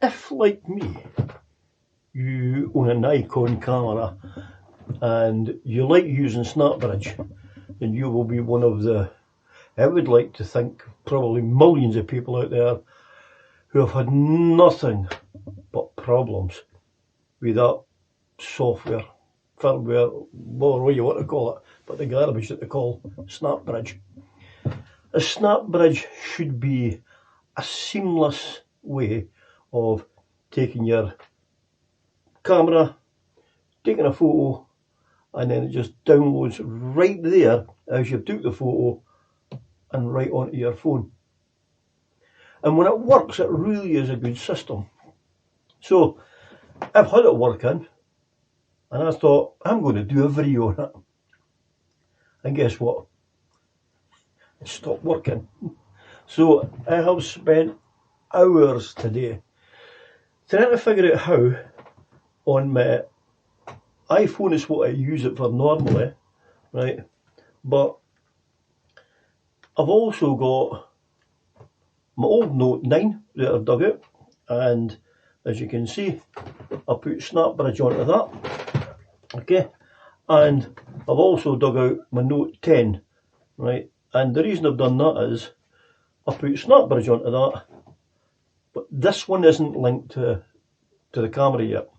If, like me, you own a Nikon camera and you like using Snapbridge, then you will be one of the, I would like to think, probably millions of people out there who have had nothing but problems with that software, firmware, whatever you want to call it, but the garbage that they call Snapbridge. A Snapbridge should be a seamless way of taking your camera, taking a photo, and then it just downloads right there as you took the photo and right onto your phone. And when it works, it really is a good system. So I've had it working, and I thought, I'm going to do a video on it. And guess what? It stopped working. So I have spent hours today trying to figure out how on my iPhone is what I use it for normally, right? But I've also got my old Note 9 that I've dug out, and as you can see, I put Snapbridge onto that, okay? And I've also dug out my Note 10, right? And the reason I've done that is I put Snapbridge onto that, but this one isn't linked to the camera yet.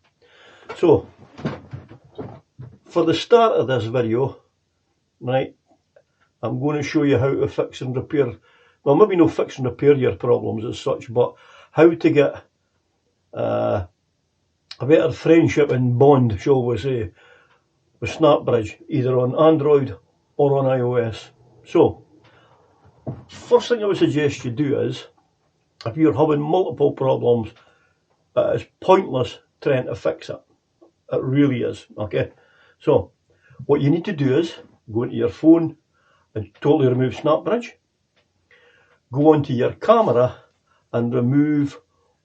So for the start of this video, right, I'm going to show you how to fix and repair, well, maybe no fix and repair your problems as such, but how to get a better friendship and bond, shall we say, with Snapbridge, either on Android or on iOS. So, first thing I would suggest you do is, if you're having multiple problems, it's pointless trying to fix it. It really is, okay? So, what you need to do is go into your phone and totally remove Snapbridge. Go onto your camera and remove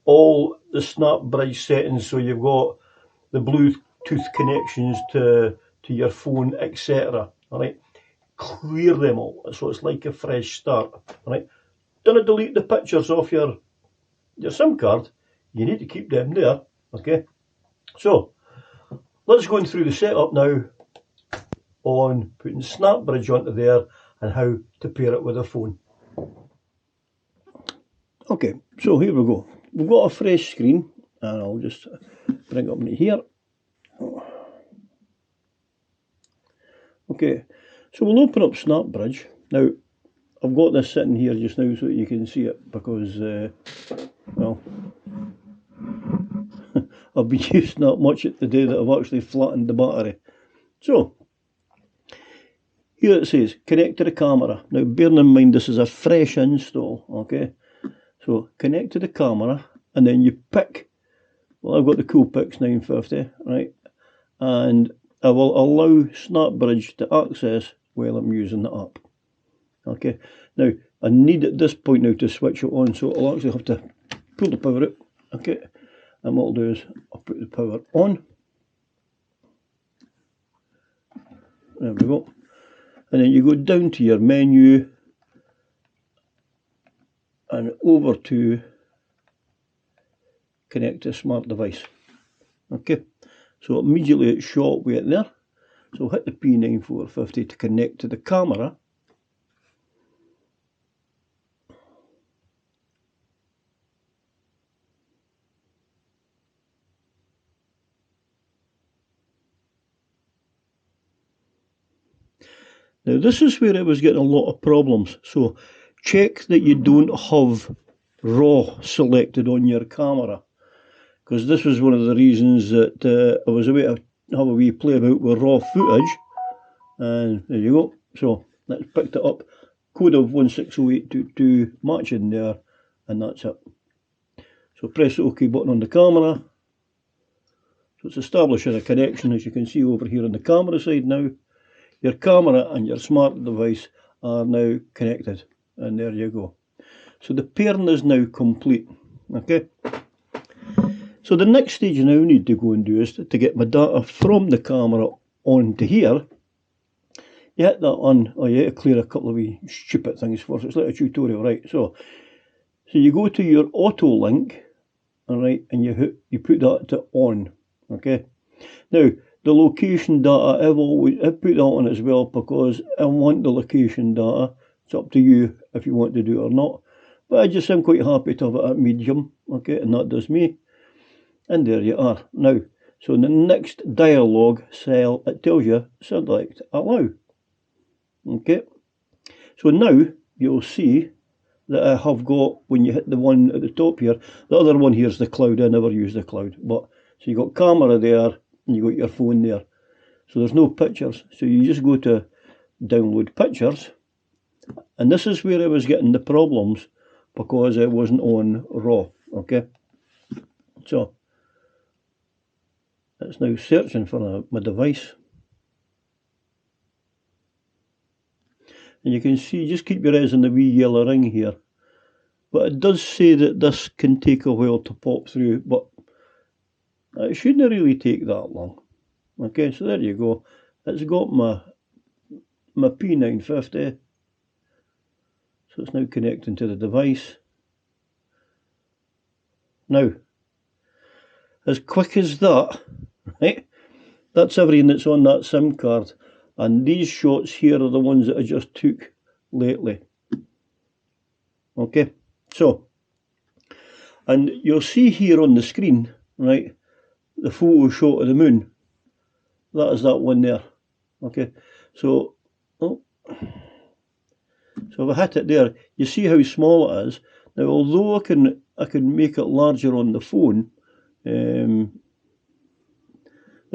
all the Snapbridge settings, so you've got the Bluetooth connections to your phone, etc. Alright, clear them all, so it's like a fresh start. Alright, don't delete the pictures off your SIM card. You need to keep them there. Okay, so let's go through the setup now on putting Snapbridge onto there and how to pair it with a phone. Okay, so here we go. We've got a fresh screen, and I'll just bring it up into here. Okay, so we'll open up Snapbridge. Now, I've got this sitting here just now so that you can see it, because, well, I've been using that much today that I've actually flattened the battery. So, here it says, connect to the camera. Now, bearing in mind this is a fresh install, okay? So, connect to the camera, and then you pick, well, I've got the Coolpix 950, right? And I will allow Snapbridge to access while I'm using the app. Okay, now I need at this point now to switch it on, so I'll actually have to pull the power out. Okay, and what I'll do is I'll put the power on. There we go. And then you go down to your menu and over to connect to a smart device. Okay, so immediately it's shot right there. So hit the P9450 to connect to the camera. Now this is where I was getting a lot of problems, so check that you don't have RAW selected on your camera, because this was one of the reasons that I was away to have a wee play about with RAW footage, and there you go. So that's picked it up, code of 160822 matching there, and that's it. So press the OK button on the camera. So it's establishing a connection, as you can see over here on the camera side now. Your camera and your smart device are now connected, and there you go. So the pairing is now complete. Okay, so the next stage I now need to go and do is to get my data from the camera onto here. You hit that on, oh you have to clear a couple of wee stupid things first. It's like a tutorial, right? So you go to your auto link, alright, and you put that to on, okay. Now, the location data, I've put that on as well because I want the location data. It's up to you if you want to do it or not. But I'm quite happy to have it at medium, okay, and that does me. And there you are. Now, so in the next dialog cell, it tells you select allow. Okay. So now you'll see that I have got, when you hit the one at the top here, the other one here is the cloud. I never use the cloud. But so you got camera there and you got your phone there. So there's no pictures. So you just go to download pictures. And this is where I was getting the problems because I wasn't on RAW. Okay. So it's now searching for my device. And you can see, just keep your eyes on the wee yellow ring here. But it does say that this can take a while to pop through, but it shouldn't really take that long. Okay, so there you go. It's got my P950. So it's now connecting to the device. Now, as quick as that, right? That's everything that's on that SIM card. And these shots here are the ones that I just took lately. Okay, so, and you'll see here on the screen, right, the photo shot of the moon. That is that one there. Okay, so, so if I hit it there, you see how small it is. Now, although I can make it larger on the phone, the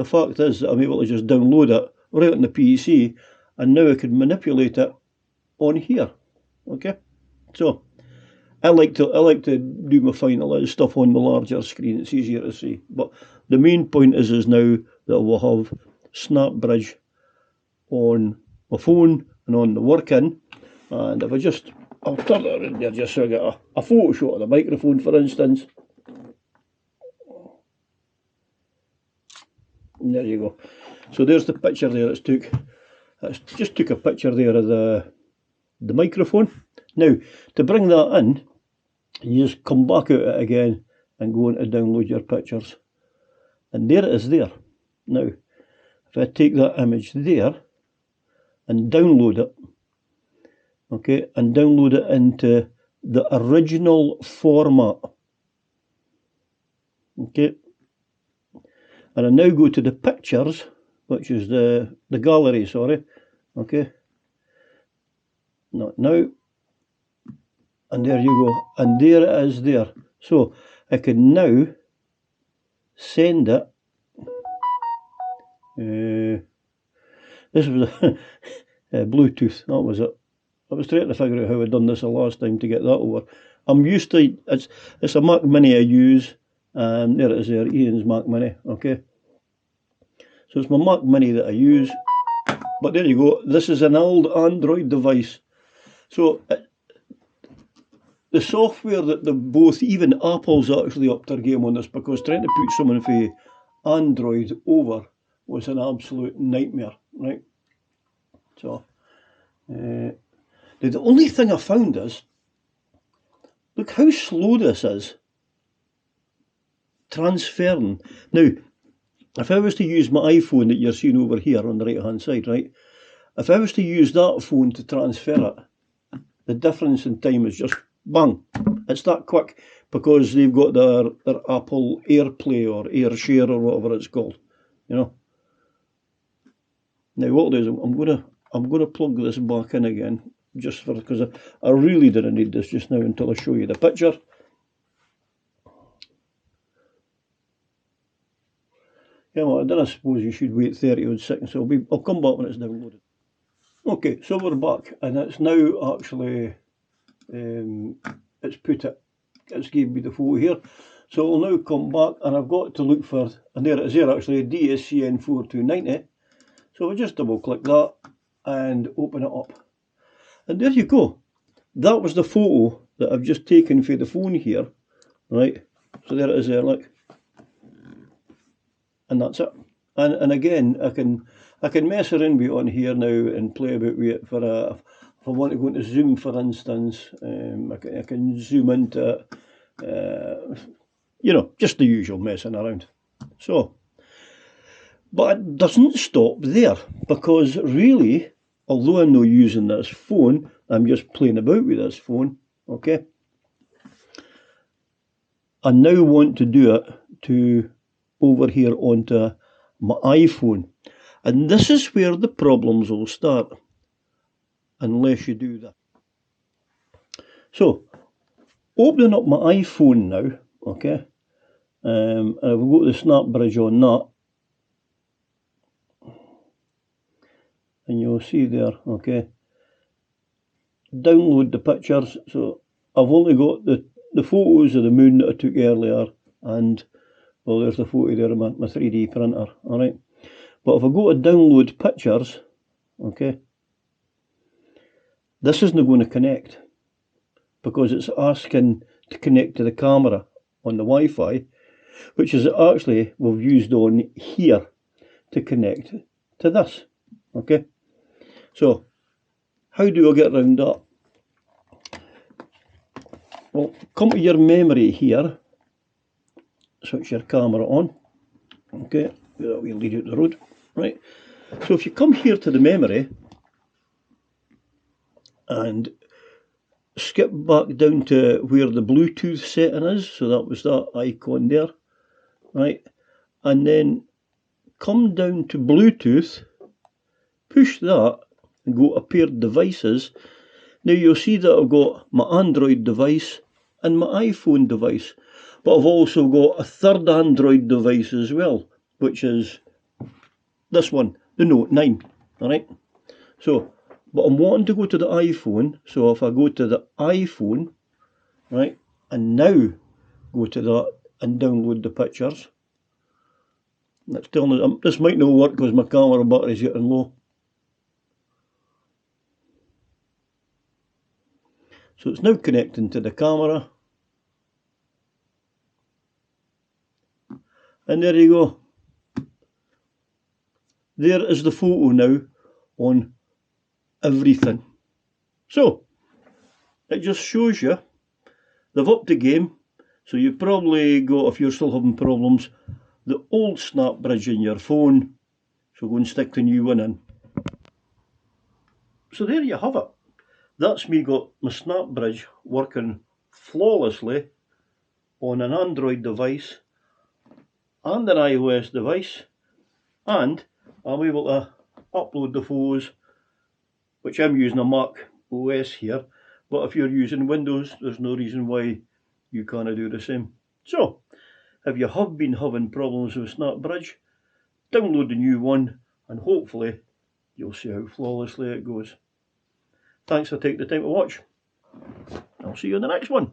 fact is that I'm able to just download it right on the PC, and now I can manipulate it on here. Okay, so I like to do my finalised stuff on the larger screen. It's easier to see. But the main point is now that we'll have Snapbridge on my phone and on the working. And if I'll turn it around there just so I get a photo shot of the microphone, for instance. And there you go. So there's the picture there it's took. It's just took a picture there of the microphone. Now, to bring that in, you just come back out it again and go on to download your pictures. And there it is there. Now, if I take that image there and download it, okay, and download it into the original format, okay, and I now go to the pictures, which is the gallery, sorry, okay, not now, and there you go, and there it is there. So I can now send it. This was a Bluetooth, that was it. I was trying to figure out how I'd done this the last time to get that over. I'm used to, it's a Mac Mini I use, and there it is there, Ian's Mac Mini, okay. So it's my Mac Mini that I use, but there you go, this is an old Android device. So the software that both, even Apple's actually upped their game on this, because trying to put someone for Android over was an absolute nightmare, right? So, the only thing I found is, look how slow this is transferring. Now, if I was to use my iPhone that you're seeing over here on the right hand side, right? If I was to use that phone to transfer it, the difference in time is just bang. It's that quick because they've got their Apple AirPlay or AirShare or whatever it's called, you know. Now what I'll do is I'm gonna plug this back in again, just for, because I really didn't need this just now until I show you the picture. Yeah, well, then I suppose you should wait 30 odd seconds. So I'll come back when it's downloaded. Okay, so we're back, and it's now actually it's gave me the photo here. So I'll now come back, and I've got to look for, and there it is there actually, DSCN 4290. So we'll just double click that and open it up. And there you go. That was the photo that I've just taken for the phone here, right? So there it is there, look. And that's it. And again, I can mess around with it on here now and play about with it for if I want to go into Zoom, for instance. I can zoom into it. You know, just the usual messing around. So, but it doesn't stop there, because really, although I'm not using this phone, I'm just playing about with this phone, okay? I now want to do it to over here onto my iPhone. And this is where the problems will start, unless you do that. So, opening up my iPhone now, okay, and if we go to the Snapbridge on that, and you'll see there, okay, download the pictures. So I've only got the photos of the moon that I took earlier, and, well, there's the photo there of my 3D printer, alright. But if I go to download pictures, okay, this isn't going to connect, because it's asking to connect to the camera on the Wi-Fi, which is actually we've used on here to connect to this, okay. So how do I get around that? Well, come to your memory here, switch your camera on, okay, we'll lead out the road, right. So if you come here to the memory and skip back down to where the Bluetooth setting is, so that was that icon there, right, and then come down to Bluetooth, push that and go to paired devices. Now you'll see that I've got my Android device and my iPhone device, but I've also got a third Android device as well, which is this one, the Note 9, alright. So, but I'm wanting to go to the iPhone, so if I go to the iPhone, right, and now go to that and download the pictures, that's telling us, this might not work because my camera battery's getting low. So it's now connecting to the camera. And there you go. There is the photo now on everything. So, it just shows you they've upped the game. So you've probably got, if you're still having problems, the old Snapbridge in your phone. So go and stick the new one in. So there you have it. That's me got my Snapbridge working flawlessly on an Android device and an iOS device, and I'm able to upload the photos, which I'm using a Mac OS here, but if you're using Windows, there's no reason why you can't do the same. So, if you have been having problems with Snapbridge, download the new one and hopefully you'll see how flawlessly it goes. Thanks for taking the time to watch. I'll see you in the next one.